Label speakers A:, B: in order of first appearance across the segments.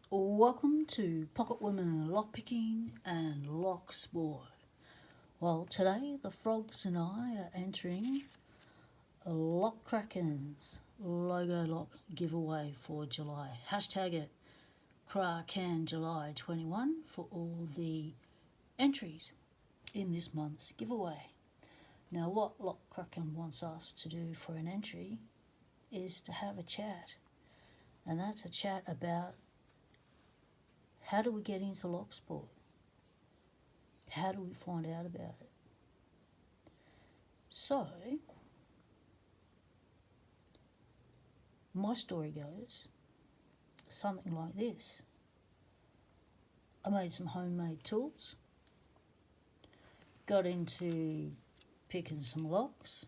A: Welcome to Pocket Women Lockpicking and Locksport. Well, today the frogs and I are entering a Lock Kraken's logo lock giveaway for July. Hashtag it Kraken July 21 for all the entries in this month's giveaway. Now, what Lock Kraken wants us to do for an entry is to have a chat, and that's a chat about how do we get into Locksport? How do we find out about it? So, my story goes something like this. I made some homemade tools, got into picking some locks,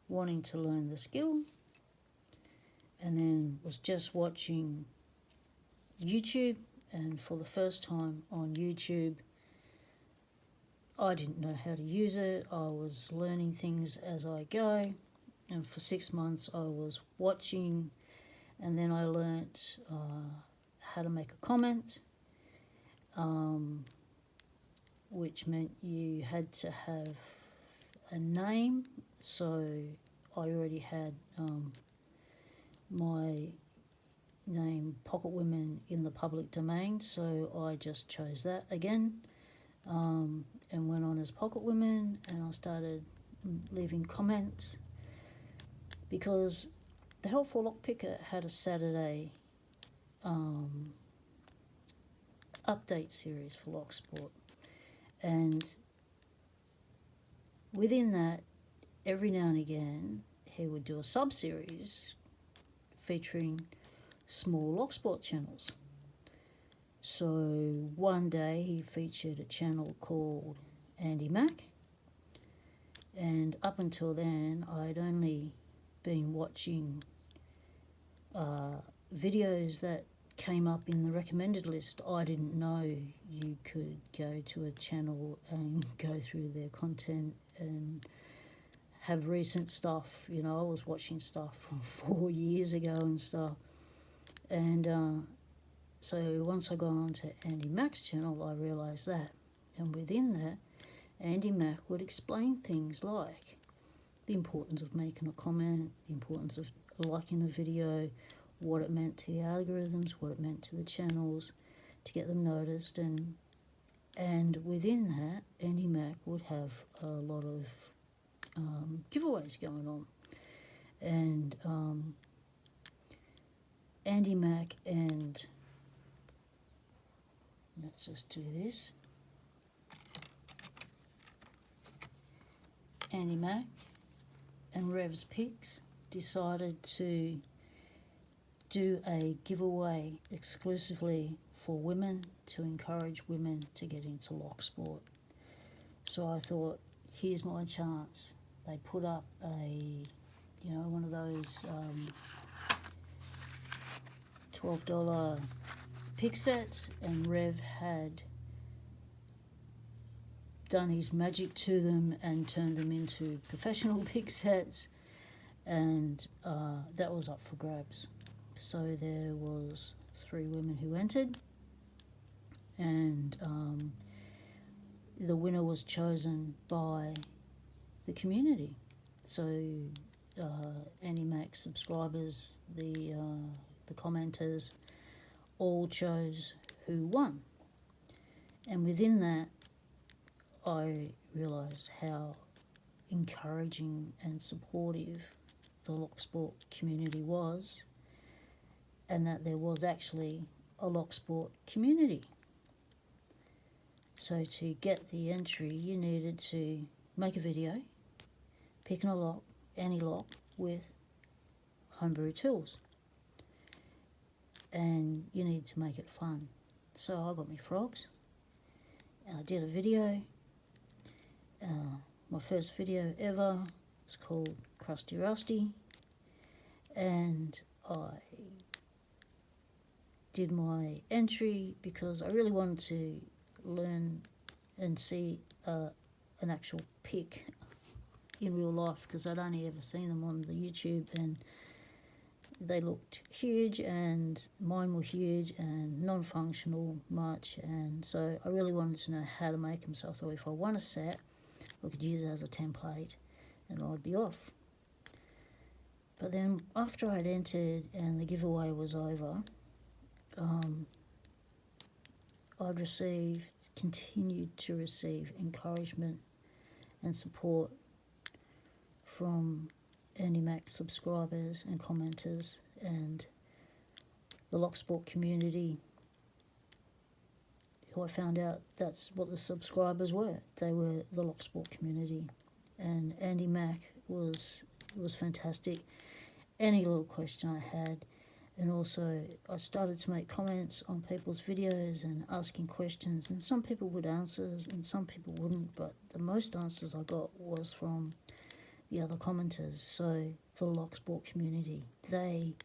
A: wanting to learn the skill, and then was just watching YouTube, and for the first time on YouTube, I didn't know how to use it. I was learning things as I go, and for 6 months I was watching, and then I learnt how to make a comment, which meant you had to have a name. So I already had my name Pocket Women in the public domain, so I just chose that again, and went on as Pocket Women, and I started leaving comments because the Helpful Lockpicker had a Saturday update series for Locksport, and within that, every now and again he would do a sub-series featuring small Locksport channels. So one day he featured a channel called Andy Mac, and up until then I'd only been watching videos that came up in the recommended list. I didn't know you could go to a channel and go through their content and have recent stuff. You know, I was watching stuff from 4 years ago and stuff. And so once I got onto Andy Mack's channel, I realised that. And within that, Andy Mack would explain things like the importance of making a comment, the importance of liking a video, what it meant to the algorithms, what it meant to the channels, to get them noticed. And within that, Andy Mack would have a lot of giveaways going on. And Andy Mack and, let's just do this, Andy Mack and Rev's Picks decided to do a giveaway exclusively for women to encourage women to get into Locksport. So I thought, here's my chance. They put up one of those $12 pick sets, and Rev had done his magic to them and turned them into professional pick sets, and that was up for grabs. So there was 3 women who entered, and the winner was chosen by the community. So Andy Mac subscribers, the commenters, all chose who won. And within that, I realised how encouraging and supportive the Locksport community was, and that there was actually a Locksport community. So to get the entry, you needed to make a video, picking a lock, any lock, with homebrew tools. And you need to make it fun. So I got my frogs, and I did a video. My first video ever was called Crusty Rusty, and I did my entry because I really wanted to learn and see an actual pick in real life, because I'd only ever seen them on the YouTube, and they looked huge, and mine were huge and non-functional much, and so I really wanted to know how to make them. So I thought if I won a set, I could use it as a template and I'd be off. But then after I'd entered and the giveaway was over, I'd continued to receive encouragement and support from Andy Mac subscribers and commenters and the Locksport community, who I found out that's what the subscribers were. They were the Locksport community. And Andy Mac was fantastic. Any little question I had, and also I started to make comments on people's videos and asking questions, and some people would answer and some people wouldn't, but the most answers I got was from the other commenters. So the Locksport community, they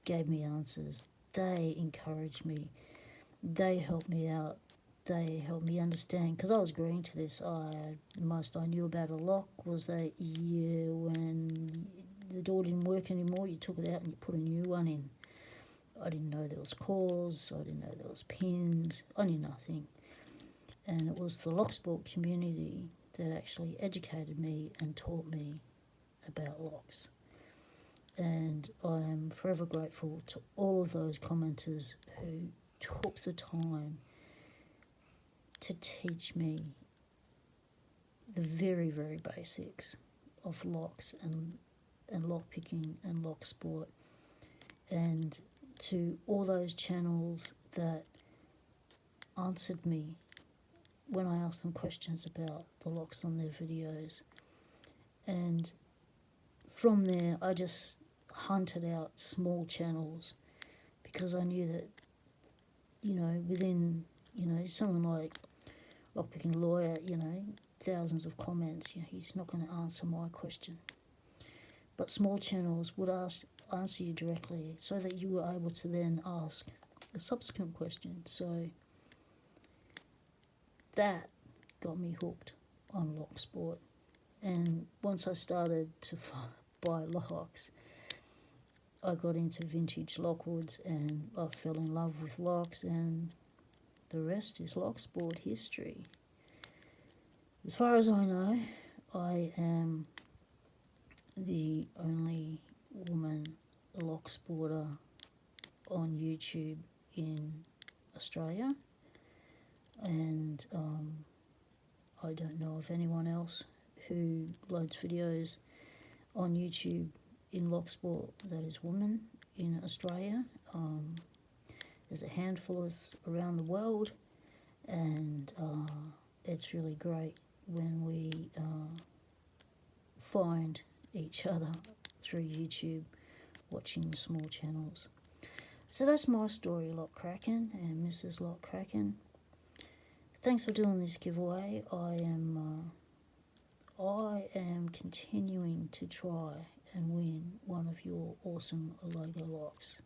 A: gave me answers, they encouraged me, they helped me out, they helped me understand, because I was agreeing to this. The most I knew about a lock was that when the door didn't work anymore, you took it out and you put a new one in. I didn't know there was cores, I didn't know there was pins, I knew nothing. And it was the Locksport community that actually educated me and taught me about locks. And I am forever grateful to all of those commenters who took the time to teach me the very, very basics of locks and lock picking and lock sport. And to all those channels that answered me when I asked them questions about the locks on their videos. And from there, I just hunted out small channels, because I knew that, within, someone like Lockpicking Lawyer, thousands of comments, he's not going to answer my question. But small channels would answer you directly, so that you were able to then ask a subsequent question. So that got me hooked on Locksport. And once I started to buy locks, I got into vintage lockwoods and I fell in love with locks, and the rest is Locksport history. As far as I know, I am the only woman lock sporter on YouTube in Australia, and I don't know of anyone else who loads videos on YouTube in Locksport that is woman in Australia. There's a handful around the world, and it's really great when we find each other through YouTube watching small channels. So that's my story, Lock Kraken and Mrs. Lock Kraken. Thanks for doing this giveaway. I am continuing to try and win one of your awesome logo locks.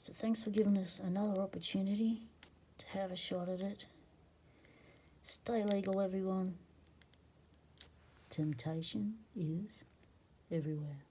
A: So thanks for giving us another opportunity to have a shot at it. Stay legal, everyone. Temptation is everywhere.